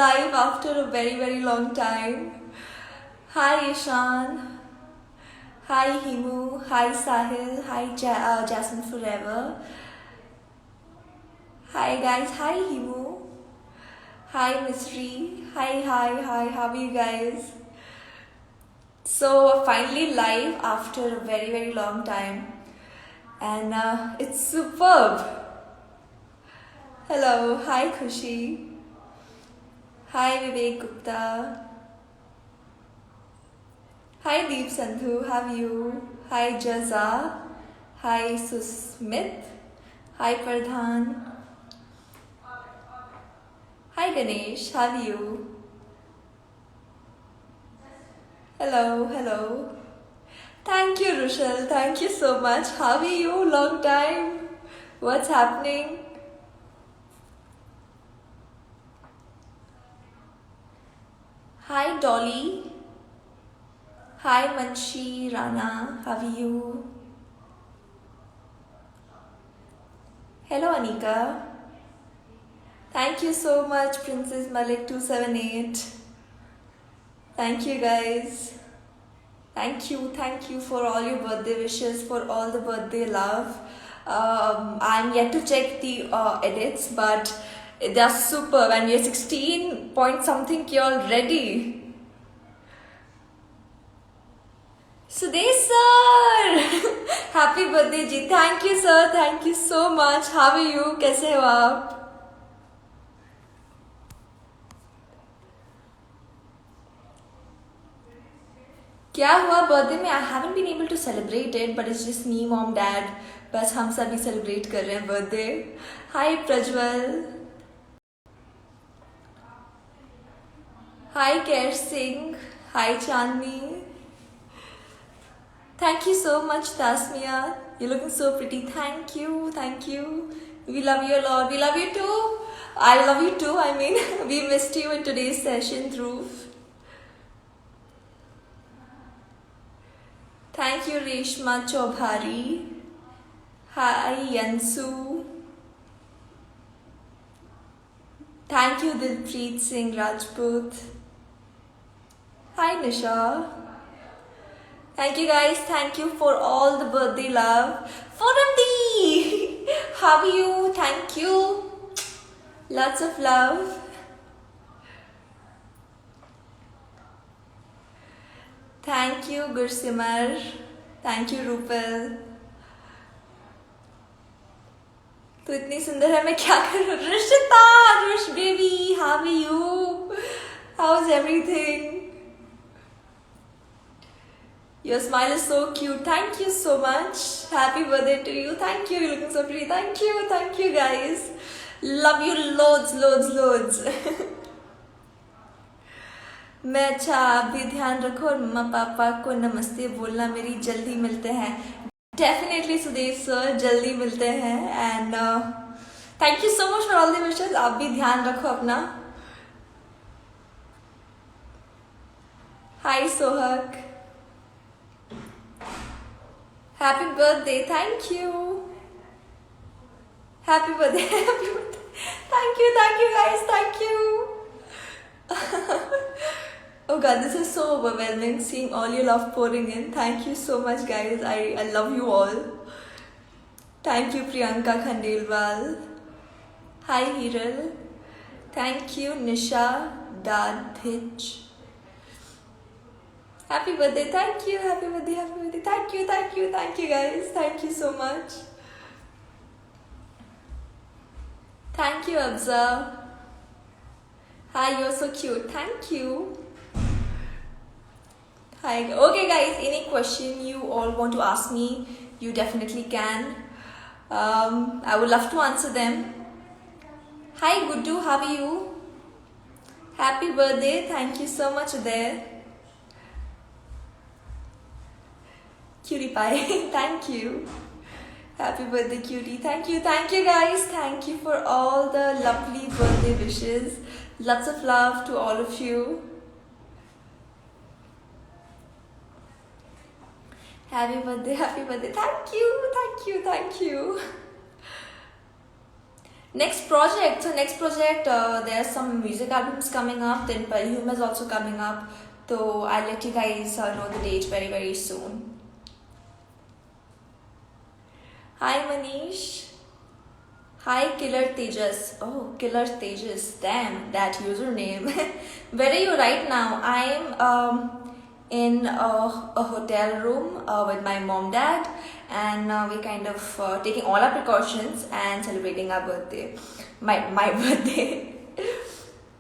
live after a very long time. Hi Ishan. Hi Himu. Hi Sahil. Hi Jasmine Forever. Hi guys. Hi Himu. Hi Misri. Hi. How are you guys? So finally live after a very long time, and it's superb. Hello. Hi Khushi. Hi Vivek Gupta. Hi Deep Sandhu, how are you? Hi Jaza. Hi Susmit. Hi Pradhan. Hi Ganesh, how are you? Hello. Thank you Rushal, thank you so much. How are you? Long time. What's happening? Hi Dolly. Hi Manshi Rana, how are you? Hello Anika. Thank you so much Princess Malik 278. Thank you guys. Thank you for all your birthday wishes, for all the birthday love. I'm yet to check the edits, but they're superb, and you're 16 point something, you're already. Sudesh sir! Happy birthday, Ji. Thank you, sir. Thank you so much. How are you? कैसे हो आप? क्या हुआ birthday में? I haven't been able to celebrate it, but it's just me mom dad. बस हम सभी celebrate कर रहे हैं बर्थडे. हाय प्रज्वल. हाय केर सिंह. हाय चांदनी. Thank you so much Tasmia. You're looking so pretty. Thank you. We love you a lot. We love you too. I love you too. I mean, we missed you in today's session, Dhruv. Thank you, Reshma Chaubhari. Hi, Yansu. Thank you, Dilpreet Singh Rajput. Hi, Nisha. Thank you, guys. Thank you for all the birthday love. Foramdi! How are you? Thank you. Lots of love. Thank you, Gursimar. Thank you, Rupal. तू इतनी सुंदर है, मैं क्या करूँ? रिश्ता, रुश baby, how are you? How's everything? Your smile is so cute. Thank you so much. Happy birthday to you. Thank you. You're looking so pretty. Thank you, guys. Love you loads. मैं अच्छा, आप भी ध्यान रखो और मम्मा पापा को नमस्ते बोलना मेरी. जल्दी मिलते हैं. डेफिनेटली सुदेश सर, जल्दी मिलते हैं. And thank you so much for all the wishes. आप भी ध्यान रखो अपना. हाय Sohak. Happy birthday. Thank you. Happy birthday. Thank you guys. Thank you. Oh god, this is so overwhelming seeing all your love pouring in. Thank you so much, guys. I love you all. Thank you, Priyanka Khandelwal. Hi, Hiral. Thank you, Nisha Dadhich. Happy birthday. Thank you. Happy birthday. Thank you, guys. Thank you so much. Thank you, Abza. Hi, you're so cute. Thank you. Hi. Okay, guys, any question you all want to ask me, you definitely can. I would love to answer them. Hi, Guddu. How are you? Happy birthday. Thank you so much there. Cutie pie. Thank you. Happy birthday, cutie. Thank you, guys. Thank you for all the lovely birthday wishes. Lots of love to all of you. Happy birthday. Thank you. Next project, there are some music albums coming up. Then Perfume is also coming up. So I'll let you guys know the date very, very soon. Hi Manish. Hi Killer Tejas. Oh, Killer Tejas. Damn, that username. Where are you right now? I'm in a hotel room with my mom, dad, and we're kind of taking all our precautions and celebrating our birthday. My birthday.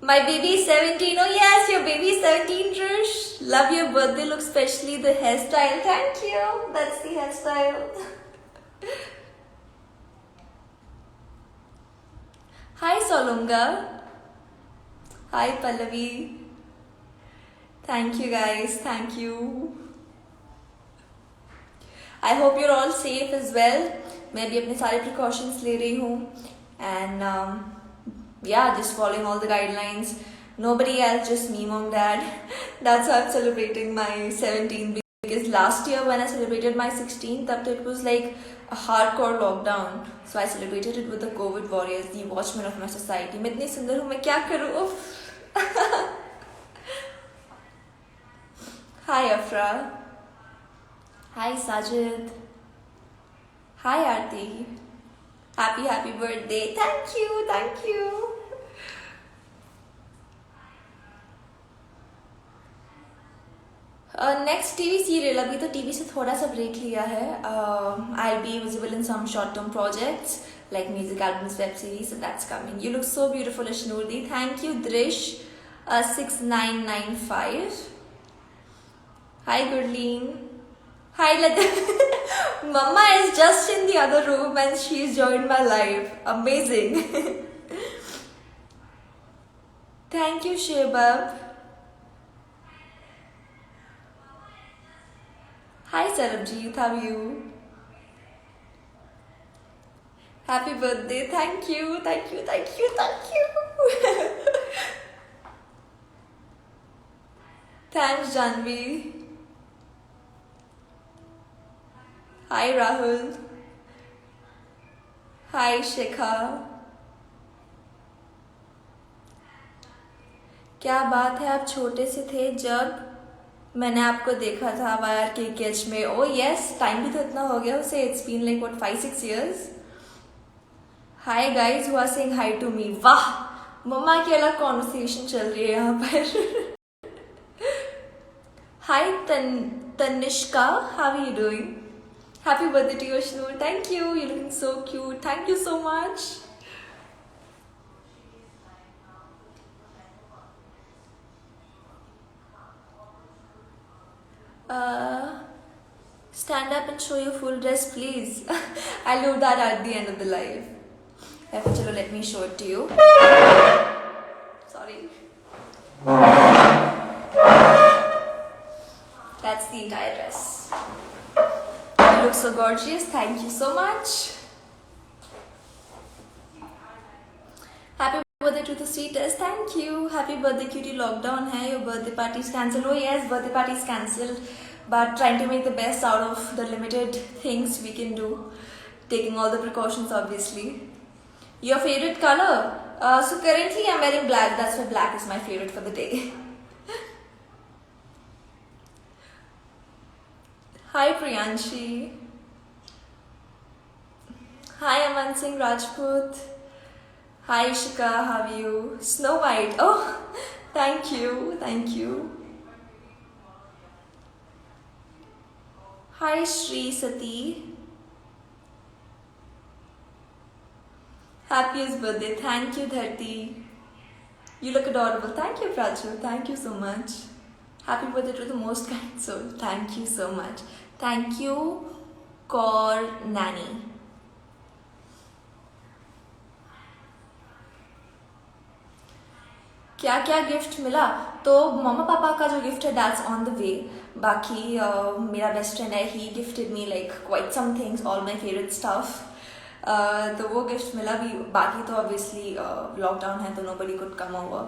My baby is 17. Oh yes, your baby is 17, Trish. Love your birthday look, especially the hairstyle. Thank you. That's the hairstyle. Hi Solunga. Hi Pallavi. Thank you guys. Thank you. I hope you're all safe as well. मैं भी अपने सारे precautions ले रही हूँ and yeah, just following all the guidelines. Nobody else, just me, mom, dad. That's how I'm celebrating my 17th, because last year when I celebrated my 16th, it was like a hardcore lockdown. So I celebrated it with the COVID warriors, the watchmen of my society. मैं इतनी सुंदर हूँ, मैं क्या करूँ? Hi Afra. Hi Sajid. Hi Aarti. Happy birthday. Thank you. Next TV serial, अभी तो TV से थोड़ा सा break लिया है. I'll be visible in some short-term projects like music albums, web series, so that's coming. You look so beautiful, Ashnurdi. Thank you, Drish. 6995. Hi, Gurleen. Hi, Mama is just in the other room and she's joined my live. Amazing. Thank you, Shebab. Hi, Sarabjeet. How are you? Happy birthday. Thank you. Thanks, Janvi. Hi, Rahul. Hi, Shikha. क्या बात है, आप छोटे से थे जब मैंने आपको देखा था वायर के कैच में. ओ यस, टाइम भी तो इतना हो गया उसे. It's been like what 5-6 years. Hi guys who are saying hi to me. वाह, मम्मा की अलग कॉन्वर्सेशन चल रही है यहाँ पर. Hi Tanishka, how are you doing? Happy birthday to you Ashnur. Thank you. You looking so cute. Thank you so much. Stand up and show your full dress, please. I'll do that at the end of the live. Chalo, let me show it to you. Sorry. That's the entire dress. You look so gorgeous. Thank you so much. Happy birthday to the sweetest. Thank you. Happy birthday, cutie. Lockdown hai. Your birthday party is cancelled. Oh yes, birthday party is cancelled. But trying to make the best out of the limited things we can do. Taking all the precautions, obviously. Your favorite color? So currently I'm wearing black. That's why black is my favorite for the day. Hi Priyanshi. Hi Aman Singh Rajput. Hi Ishika, how are you? Snow White. Oh, thank you. Hi Shri Sati. Happiest birthday. Thank you Dharti. You look adorable. Thank you Praju. Thank you so much. Happy birthday to the most kind soul. Thank you so much. Thank you Kaur Nani. क्या क्या gift मिला? तो मम्मा पापा का जो gift है that's on the way. बाकी मेरा बेस्ट फ्रेंड है, he gifted me like quite some things, all my favourite stuff. तो वो गिफ्ट मिला भी. बाकी तो ऑब्वियसली लॉकडाउन है तो nobody could come over,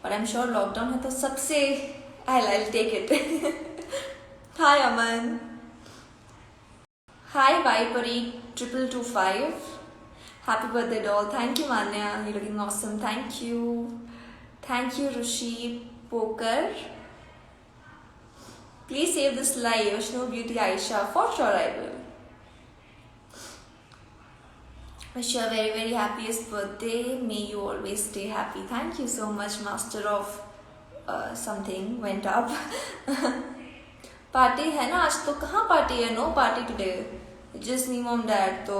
but I am sure lockdown है तो सबसे I take it. Hi Aman. Hi वाइपरी 2225. Happy birthday, doll. Thank you, Manya. You're looking awesome. Thank you. Thank you, Rushi Poker. Please save this live. Ashno Beauty Aisha. For sure, I will. Wish you a very, very happiest birthday. May you always stay happy. Thank you so much, Master of something went up. Party है ना आज तो कहाँ party है no party today just me mom dad तो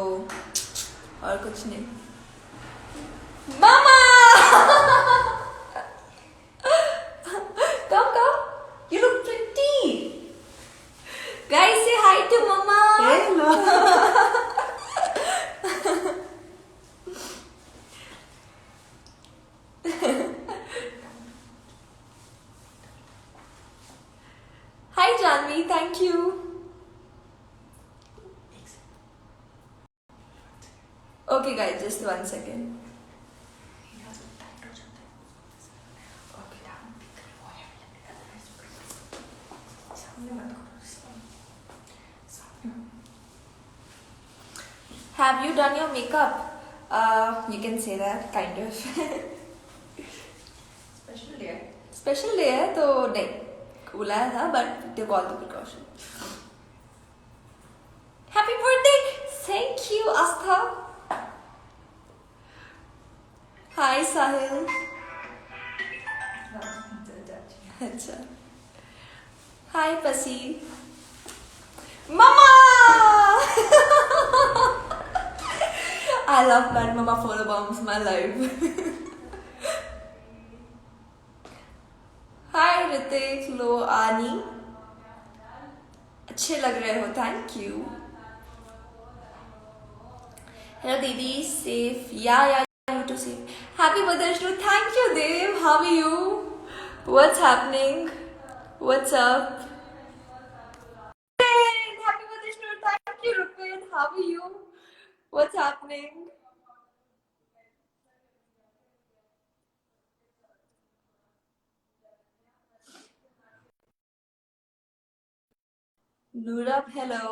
और कुछ नहीं मामा come come you look pretty guys say hi to mama Hello. hi Janvi thank you okay guys just 1 second have you done your makeup you can say that kind of special day है तो नहीं बुलाया था but take all the precaution happy birthday thank you Aastha hi Sahil अच्छा hi पसी mama I love that mama photo bombs my life hi Hrithik लो आनी अच्छे लग रहे हो थैंक यू हेलो दीदी सेफ या you too safe happy birthday to thank you Dev how are you what's happening what's up happy birthday to thank you Rupin how are you what's happening नूरब hello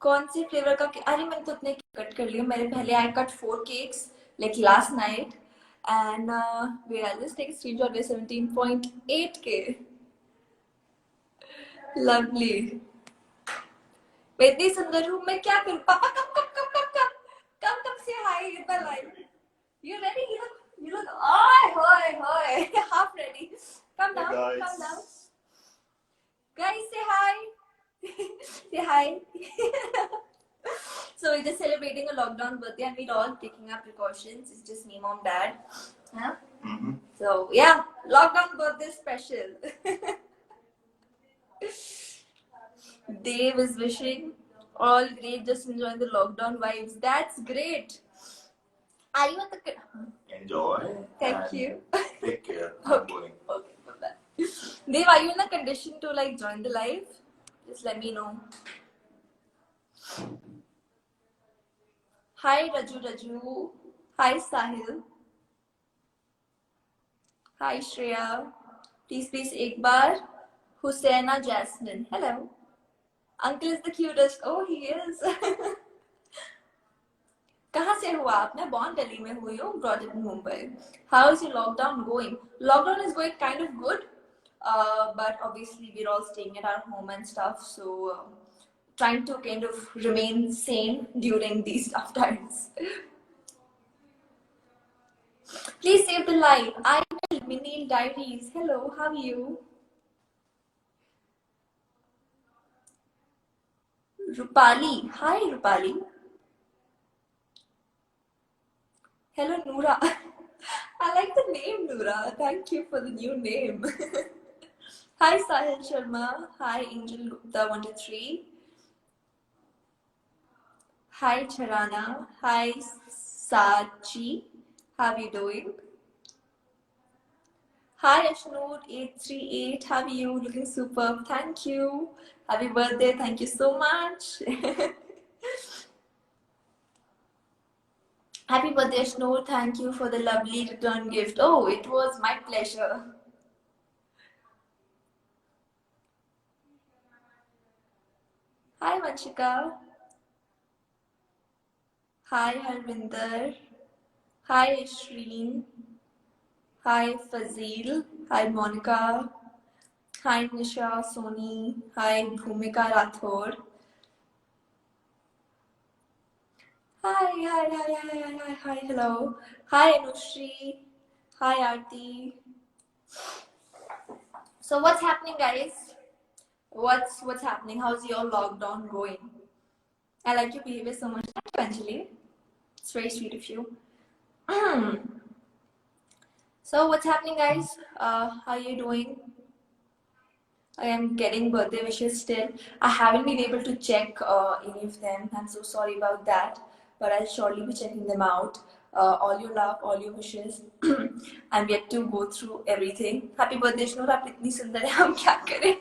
कौन सी फ्लेवर का अरे मैंने तो उतने कट कर लिया मैंने पहले I cut 4 cakes like last night and wait I'll just take a screenshot with 17.8K lovely मैं इतनी सुंदर हूँ मैं क्या करूँ पापा कम से हाय इतना live you ready you look hoy half ready come down Hey come guys. down guys say hi say hi so we're just celebrating a lockdown birthday and we're all taking our precautions it's just me mom dad huh? So yeah lockdown birthday special Dave is wishing all great just enjoying the lockdown vibes that's great are you at the Enjoy. thank and you Take care. okay bye-bye. Dave are you in a condition to like join the live just let me know hi Raju hi Sahil hi Shreya please एक बार Husaina Jasmine hello uncle is the cutest oh he is कहाँ से हुआ आप मैं born Delhi में हुई हूँ brought up in Mumbai how is your lockdown going lockdown is going kind of good but obviously we're all staying at our home and stuff so trying to kind of remain sane during these tough times please save the live I will Minil Diaries hello how are you Rupali hi Rupali hello Noora I like the name Noora thank you for the new name hi Sahil Sharma hi Angel Gupta 123 hi Charana hi Sachi how are you doing hi Ashnoor 838 how are you looking superb thank you happy birthday thank you so much happy birthday Ashnoor thank you for the lovely return gift oh it was my pleasure hi Vanshika Hi Harvinder. Hi Ashreen. Hi Fazil. Hi Monica. Hi Nisha Soni. Hi Bhumika Rathod. Hi, hello. Hi Anushri. Hi Aarti. So what's happening, guys? What's happening? How's your lockdown going? I like your behavior so much. Thank you, Anjali. It's very sweet of you. So what's happening, guys? How are you doing? I am getting birthday wishes still. I haven't been able to check any of them. I'm so sorry about that, but I'll surely be checking them out. All your love, all your wishes. I'm yet to go through everything. Happy birthday, Shnur. आप इतनी सुंदर है, हम क्या करें?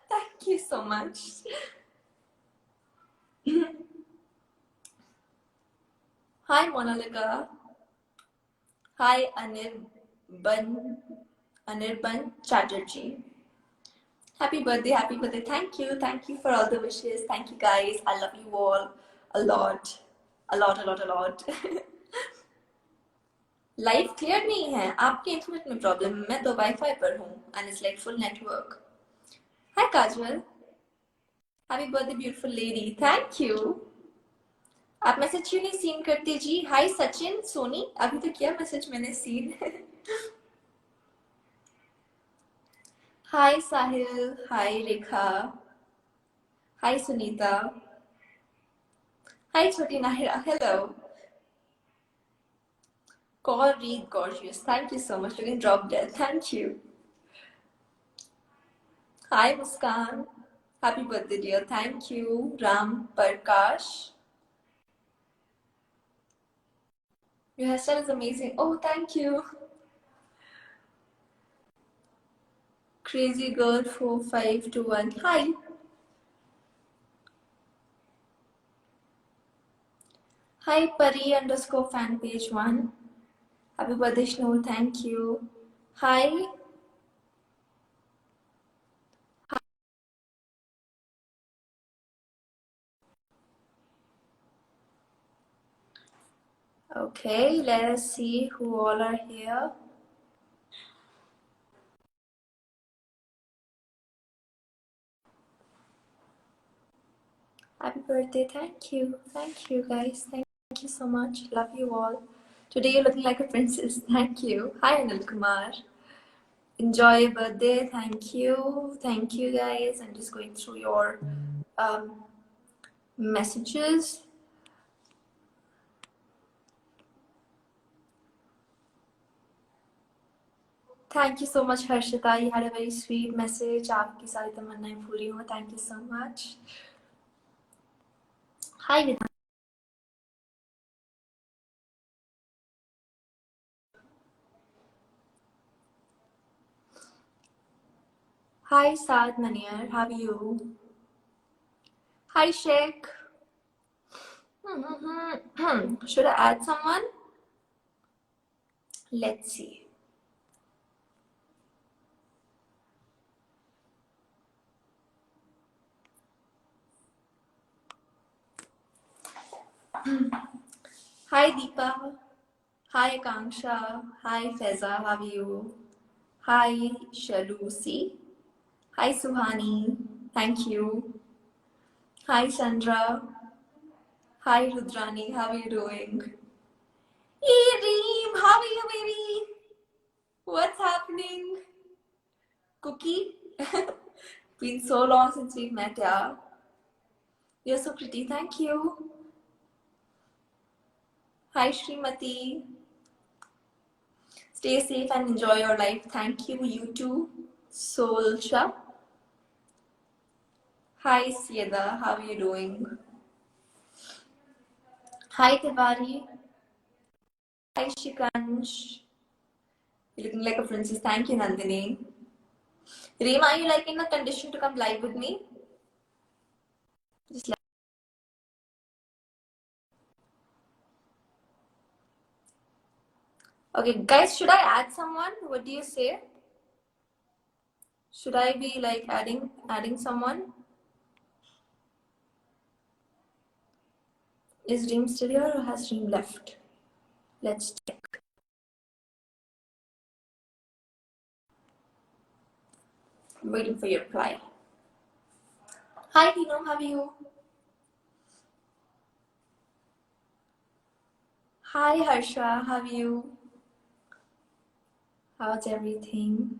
Thank you so much. Hi, Monalika. Hi, Anirban Chatterjee. Happy birthday, happy birthday. Thank you for all the wishes. Thank you, guys. I love you all a lot. A lot, a lot, a lot. Live clear नहीं है आपके internet में problem है मैं तो wifi पर हूँ and it's like full network hi Kajal happy birthday beautiful lady thank you आप मैसेज क्यों नहीं सीन करते जी हाय सचिन सोनी अभी तो किया मैसेज मैंने सीन हाय साहिल हाय रेखा हाय सुनीता हाय छोटी नाहिरा hello Call read gorgeous. Thank you so much. Looking drop dead. Thank you. Hi Muskan. Happy birthday, dear. Thank you. Ram Parkash. Your hairstyle is amazing. Oh, thank you. Crazy girl 4521. Hi. Hi Pari underscore fan page 1. Happy birthday, Shnu. Thank you. Hi. Okay, let us see who all are here. Happy birthday. Thank you. Thank you, guys. Thank you so much. Love you all. Today you're looking like a princess. Thank you. Hi, Anil Kumar. Enjoy your birthday. Thank you. Thank you, guys. I'm just going through your messages. Thank you so much, Harshita. You had a very sweet message. आपकी सारी तमन्नाएं पूरी हो. Thank you so much. Hi, Vidhan. Hi, Saad Maniar. How are you? Hi, Sheikh. Should I add someone? Let's see. Hi, Deepa. Hi, Akanksha. Hi, Feza. How are you? Hi, Shalusi. Hi, Suhani. Thank you. Hi, Sandra. Hi, Rudrani. How are you doing? Hey, Reem. How are you, baby? What's happening? Cookie? Been so long since we've met, yeah. You're so pretty. Thank you. Hi, Srimati. Stay safe and enjoy your life. Thank you. You too. Solcha. Hi, Sieda. How are you doing? Hi, Tiwari. Hi, Shikansh. You're looking like a princess. Thank you, Nandini. Reem, are you like in a condition to come live with me? Just like okay, guys, should I add someone? What do you say? Should I be like adding someone? Is Reem still here or has Reem left? Let's check. I'm waiting for your reply. Hi Dino, how are you? Hi Harsha, how are you? How's everything?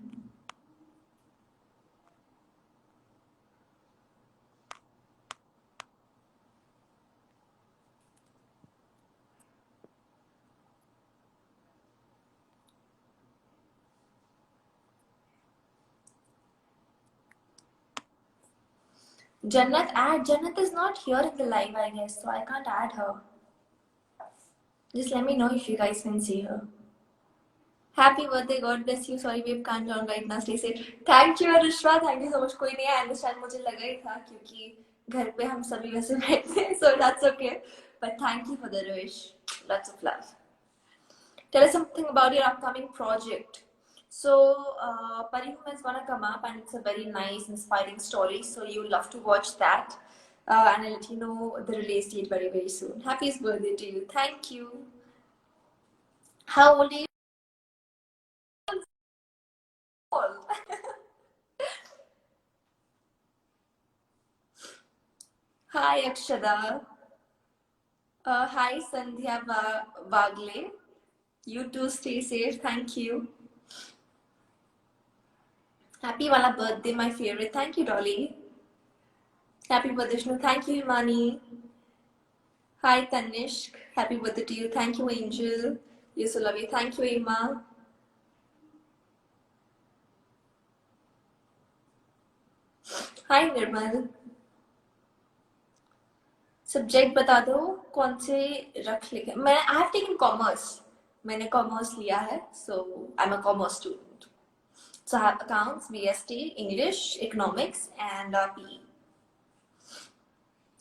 Jannat is not here in the live, I guess, so I can't add her. Just let me know if you guys can see her. Happy birthday, God bless you. Sorry babe, can't join right now. Stay safe. Thank you Arushwa, thank you so much. कोई नहीं है, understand मुझे लगा ही था क्योंकि घर पे हम सभी वैसे बैठते हैं, so that's okay. But thank you for the wish. Lots of love. Tell us something about your upcoming project. So, Parihum is gonna come up, and it's a very nice, inspiring story. So you'll love to watch that, and I'll let you know the release date very, very soon. Happy birthday to you! Thank you. How old are you? Hi Akshada. Hi Sandhya Bagle. You too. Stay safe. Thank you. Happy wala birthday, my favorite. Thank you, Dolly. Happy birthday, Shnu. Thank you, Imani. Hi Tanishk, happy birthday to you. Thank you, Angel. You're so lovely. Thank you, Emma. Hi Nirmal. Subject बता दो कौन से रख लेंगे. मैं I have taken commerce. मैंने commerce लिया है, so I am a commerce student. So I have accounts, BST, English, economics, and PE.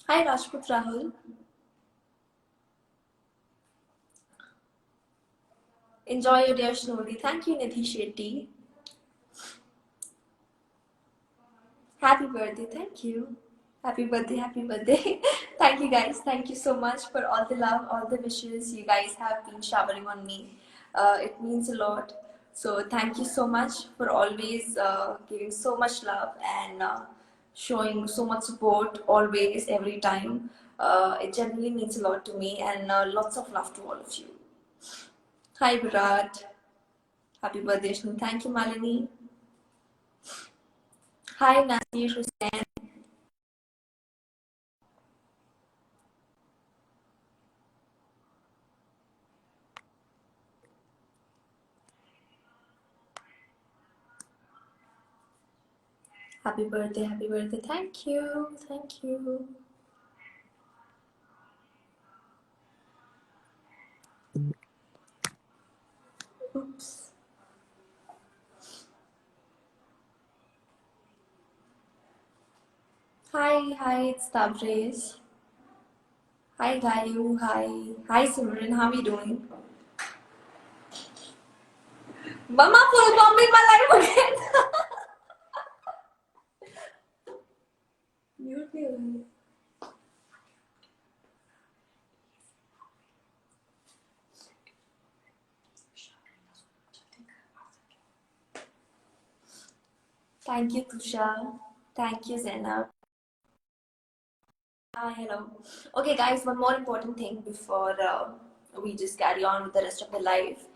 Hi Rajput Rahul. Enjoy your day, Shnoli. Thank you, Nidhi Shetty. Happy birthday. Thank you. Happy birthday, happy birthday. Thank you guys. Thank you so much for all the love, all the wishes you guys have been showering on me. It means a lot. So thank you so much for always giving so much love and showing so much support always, every time. It genuinely means a lot to me, and lots of love to all of you. Hi Virat. Happy birthday, Shnu. Thank you, Malini. Hi Nasir Hussain. Happy birthday, happy birthday. Thank you, thank you. Oops. Hi, it's Tabriz. Hi, Gayu. Hi, Simran. How are you doing? Mama, full bombing my life again. Mute me away. Thank you, Tusha. Thank you, Zainab. Hi, hello. Okay, guys, one more important thing before we just carry on with the rest of the life.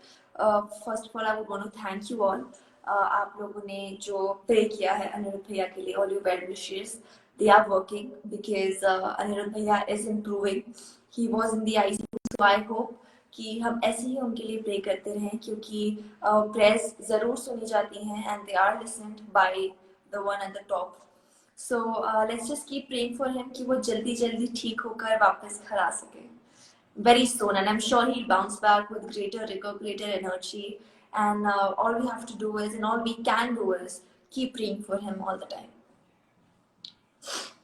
First of all, I would want to thank you all. आप लोगों ने जो pray किया है अनिरुद्ध भैया के लिए, all your well wishes, they are working because Anirudh भैया is improving. He was in the ICU, so I hope कि हम ऐसे ही उनके लिए प्रे करते रहें क्योंकि प्रेयर्स ज़रूर सुनी जाती हैं and they are listened by the one at the top. So let's just keep praying for him कि वो जल्दी जल्दी ठीक होकर वापस घर आ सके very soon, and I'm sure he'll bounce back with greater rigor, greater energy, and all we have to do is, and all we can do is keep praying for him all the time.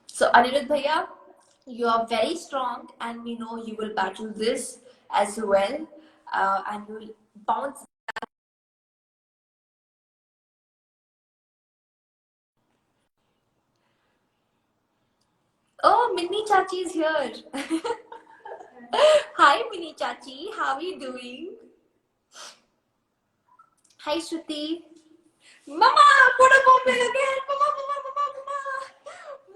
So Anirudh Bhaiya, you are very strong, and we know you will battle this as well, and you will bounce. Oh, Minnie Chachi is here. Hi, Mini Chachi. How are you doing? Hi, Shruti. Mama, photo popping again. Mama, mama, mama, mama.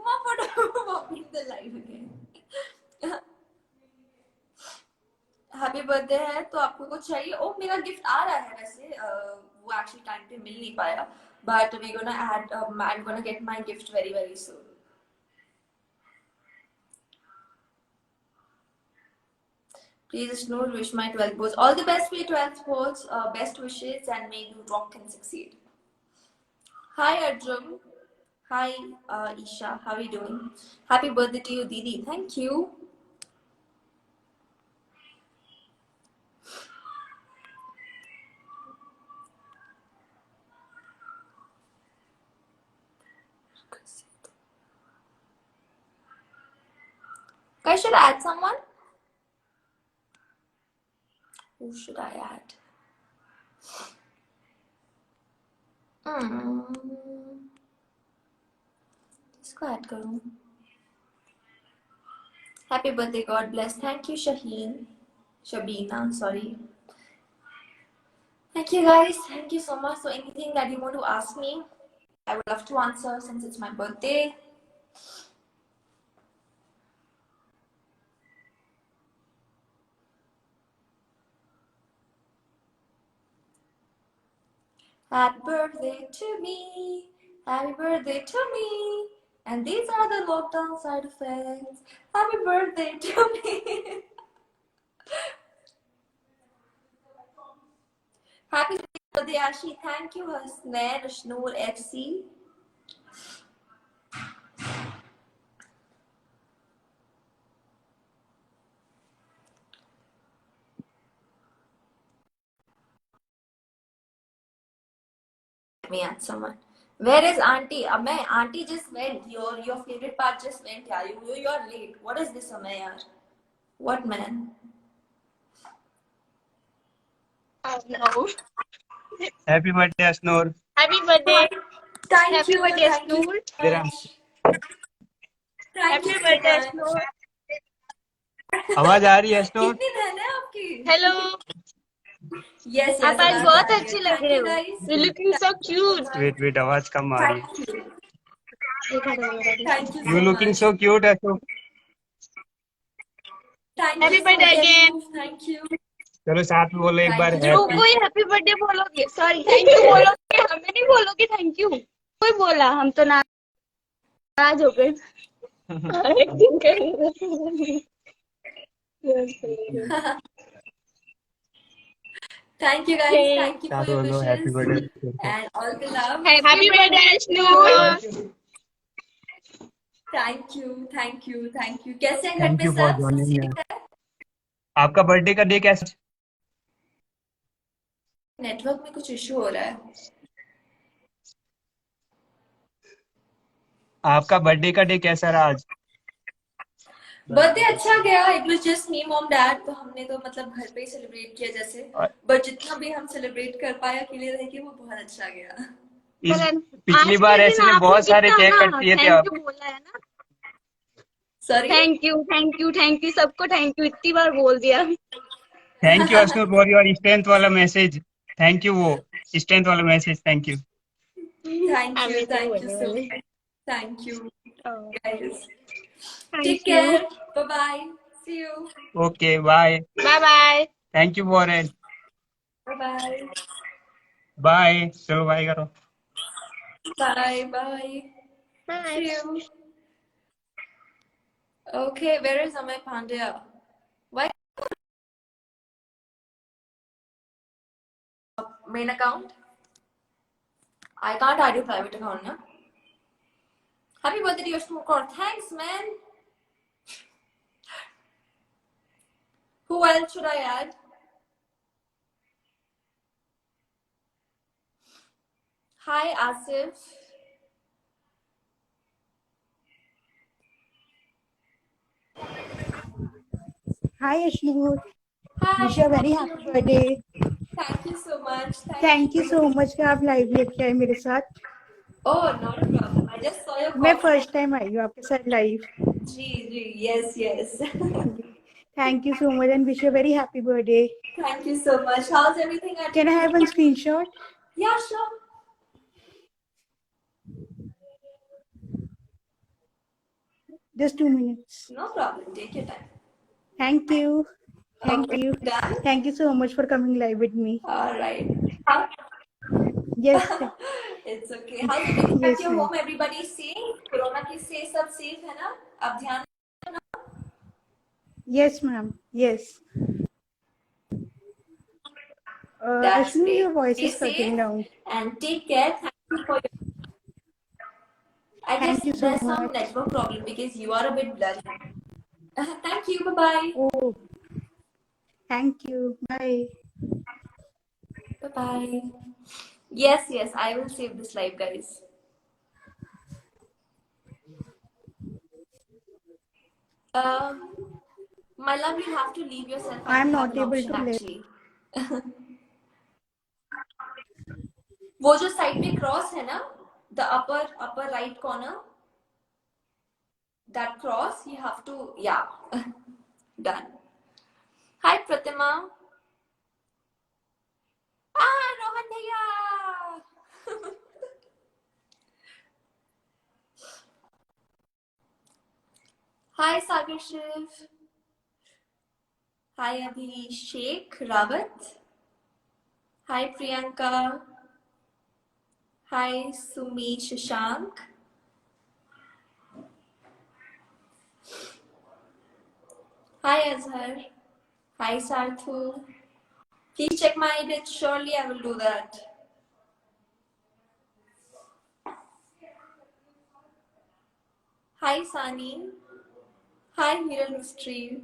Mama, photo popping the live again. Happy birthday है तो आपको कुछ चाहिए? ओ मेरा gift आ रहा है वैसे वो एक्चुअली टाइम पे मिल नहीं पाया but we gonna add I am gonna get my gift very very soon. Please Noor, wish my 12th boards all the best for your 12th boards. Best wishes and may you rock and succeed. Hi Arjun. Hi Isha. How are you doing? Happy birthday to you, Didi. Thank you. Guys, should I add someone? Who should I add? किसको add करूं? Happy birthday, God bless. Thank you, Shaheen. Shabina, sorry. Thank you, guys. Thank you so much. So, anything that you want to ask me, I would love to answer since it's my birthday. Happy birthday to me. Happy birthday to me. And these are the lockdown side effects. Happy birthday to me. Happy birthday, Ashi. Thank you, Hasnain Ashnoor FC. Let me add someone. Where is Auntie? Amay, Auntie just went. Your favorite part just went. Yeah, you're late. What is this, Amay? Yaar? What man? No. Happy birthday, Asnoor. Happy birthday. Thank Happy you. birthday, Thank you Asnoor. so much. Thank Happy you so birthday, much. Asnoor. आवाज आ रही है अस्नूर? कितनी बहन है आपकी? Hello. Yes, आप yes. आज बहुत अच्छे लग रहे हो. guys. You're looking so cute. Wait आवाज कम आ रही है. Thank you. Thank you You so looking much. so cute, Asnoor. Thank Happy you so birthday much. again. Thank you. चलो साथ में बोलो एक Thank bar you. Dhruv happy. को ही हैप्पी बर्थडे बोलोगे. सॉरी, थैंक यू बोलोगे. हमें नहीं बोलोगे थैंक यू. कोई बोला, हम तो नाराज हो गए. एक दिन करेंगे. Thank you, guys. Okay. Thank you for साथ your बोलो happy wishes birthday. and all the love. Happy birthday, Asnoor. Thank you. Thank you. Thank you. कैसे हैं घर थैंक पे यू फॉर सब? सब जॉइनिंग. ठीक है? आपका बर्थडे का डे कैसा? नेटवर्क में कुछ इशू हो रहा है. आपका बर्थडे का डे कैसा रहा आज? बर्थडे अच्छा गया. It was just me mom dad. तो हमने तो मतलब घर पे ही सेलिब्रेट किया जैसे. बट जितना भी हम सेलिब्रेट कर पाए अकेले रह के वो बहुत अच्छा गया. पिछली बार ऐसे में बहुत सारे केक कट दिए थे आप. बोला है ना. सॉरी. थैंक यू सबको. थैंक यू इतनी बार बोल दिया. Thank you Ashnoor for your strength वाला मैसेज. थैंक यू वो स्ट्रेंथ वाला message. Thank you. Thank you so much. Thank you, guys. Thank Take you. care. Bye bye. See you. Okay bye. Bye bye. Thank you for it. Bye bye. Bye. चलो bye करो. Bye bye. See you. Okay, where is Amay Pandya? Why? Main account? I can't add your private account, na? Happy birthday to your smoker. Thanks, man. Who else should I add? Hi, Asif. Hi Ashnoor, Hi. wish you a very happy birthday. Thank you so much. Thank you so much कि आप live लेके आए मेरे साथ. Oh, not a problem. I just saw your मैं comment. First time आई हूँ आपके साथ लाइव. जी, yes. Thank you so much and wish you a very happy birthday. Thank you so much. How's everything at Can I have one screenshot? Yeah, sure. Just 2 minutes. No problem. Take your time. Thank you. Thank Okay, you. done. Thank you so much for coming live with me. All right. Yes. It's okay. How's everything at Yes, your ma'am. home? Everybody safe? Corona की से सब safe है ना? अब ध्यान. Yes, ma'am. Yes. That's Ashmi, your great. voice Stay is cutting safe down. and take care. Thank you for your. I guess Thank you so there's some much. network problem because you are a bit blurry. Thank you. Bye bye. Oh, thank you. Bye. Bye bye. Yes, yes. I will save this live, guys. My love, you have to leave yourself. I I'm don't have not an able option to live. actually. वो जो side में cross है ना, the upper right corner, that cross you have to, yeah. Done. Hi Pratima. Rohan bhaiya. Hi Sagar Shiv. Hi Abhishek Rawat. Hi Priyanka. Hi Sumi Shashank. Hi Azhar. Hi Sarthu. Please check my edit. Surely I will do that. Hi Sani. Hi Hiral Mystery.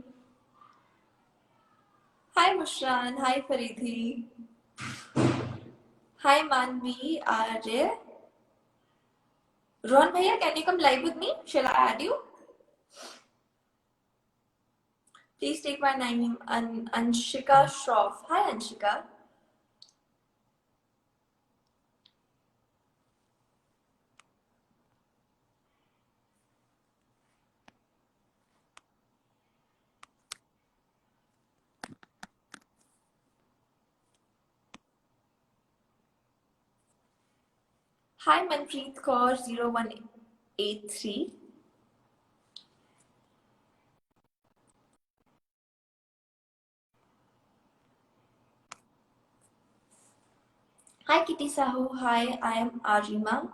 Hi Mushran. Hi Faridhi. Hi Manvi. Arya. Ron Bhaiya, can you come live with me? Shall I add you? Please take my name. Anshika Shroff. Hi Anshika. Hi Manpreet Kaur 0183. Hi Kitty Sahu. Hi, I am Arima.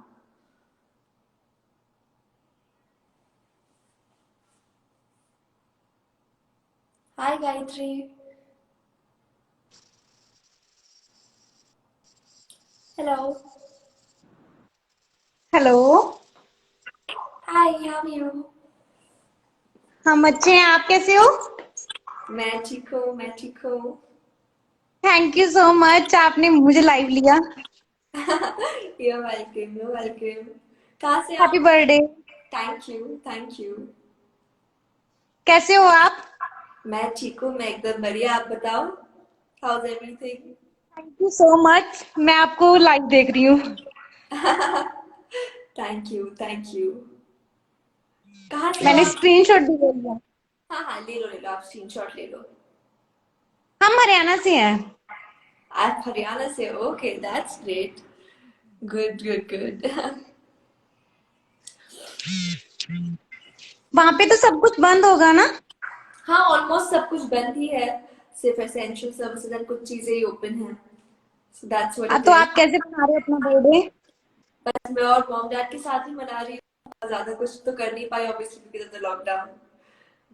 Hi Gayatri. Hello. Hello. Hi, how are you? हम अच्छे हैं, आप कैसे हो? मैं ठीक हूँ, मैं ठीक हूँ. थैंक यू सो मच, आपने मुझे लाइव लिया। You're welcome, you're welcome. कहाँ से हैप्पी आप? Birthday. Thank you, thank you. कैसे हो आप? मैं ठीक हूँ, मैं एकदम बढ़िया. आप बताओ. How's everything? Thank you so much, मैं आपको लाइव देख रही हूँ। Thank you, thank you. कहाँ से हो मैंने आप? स्क्रीनशॉट भी ले लिया। हाँ हाँ, ले लो, आप स्क्रीनशॉट ले लो. हम हरियाणा से हैं। आप हरियाणा से हो? Okay, that's great. Good, good, good. वहां पे तो सब कुछ बंद होगा ना? हाँ, ऑलमोस्ट सब कुछ बंद ही है. सिर्फ एसेंशियल सर्विसेज एंड कुछ चीजें ही ओपन है. So that's what it तो is. आप कैसे मना रहे हो अपना बर्थडे? बस मैं और मॉम डैड के साथ ही मना रही हूँ. ज्यादा कुछ तो कर नहीं पाई obviously because of the lockdown.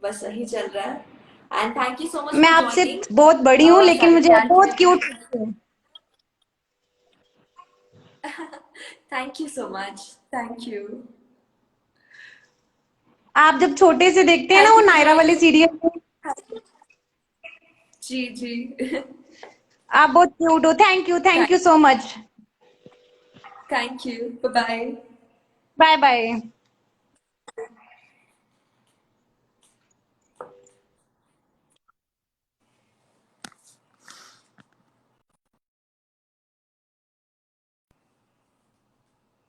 बस वही चल रहा है. And thank you so much मैं फॉर आपसे ज्वाइनिंग. बहुत बड़ी हूँ, लेकिन मुझे आप बहुत शायद. क्यूट लगते हो। Thank you so much. Thank you. आप जब छोटे से देखते हैं ना थैंक वो यू फॉर नायरा वाले ज्वाइनिंग. सीरियल में, जी जी. आप बहुत क्यूट हो। Thank you so much. Thank you. Bye bye. Bye bye.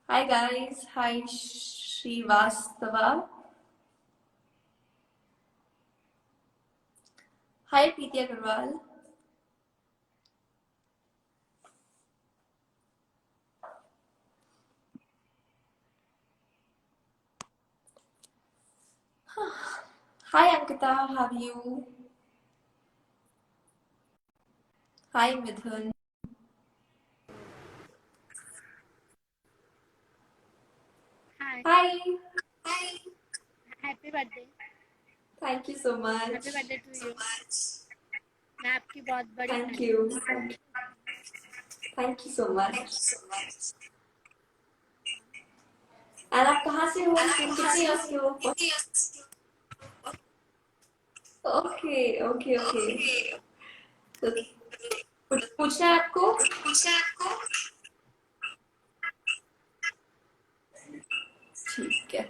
Hi guys. Hi Shrivastava. Hi, Preeti Agarwal. Hi, Ankita. How are you? Hi, Midhun. Hi. Hi. Happy birthday Thank you so much. Happy birthday to you मैं आपकी बहुत बड़ी Thank fan you. Thank you so much. And आप कहाँ से हो? कितने years के हो? Okay, okay, okay. Okay. कुछ पूछना है आपको? ठीक है.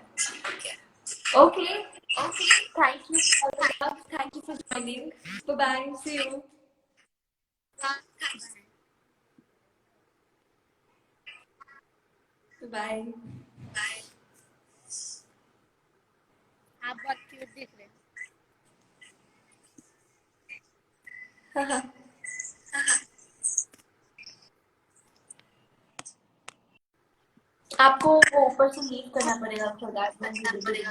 Okay. Thank you for the love. Thank you for joining. Bye bye. See you. Bye bye. आप बहुत क्यूट दिख रहे हैं आपको वो ऊपर से लीव करना पड़ेगा for that one you will do it.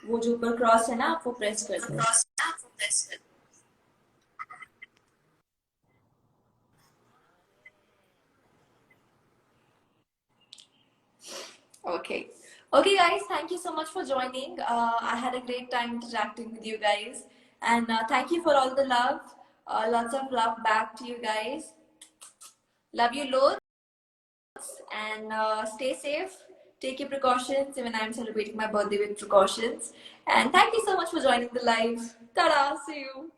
वो जो ऊपर क्रॉस है ना आप वो प्रेस कर दो. Okay. Okay, guys, thank you so much for joining. I had a great time interacting with you guys. And thank you for all the love. Lots of love back to you guys. Love you loads. And stay safe. Take your precautions. Even I'm celebrating my birthday with precautions. And thank you so much for joining the live. Ta-da! See you.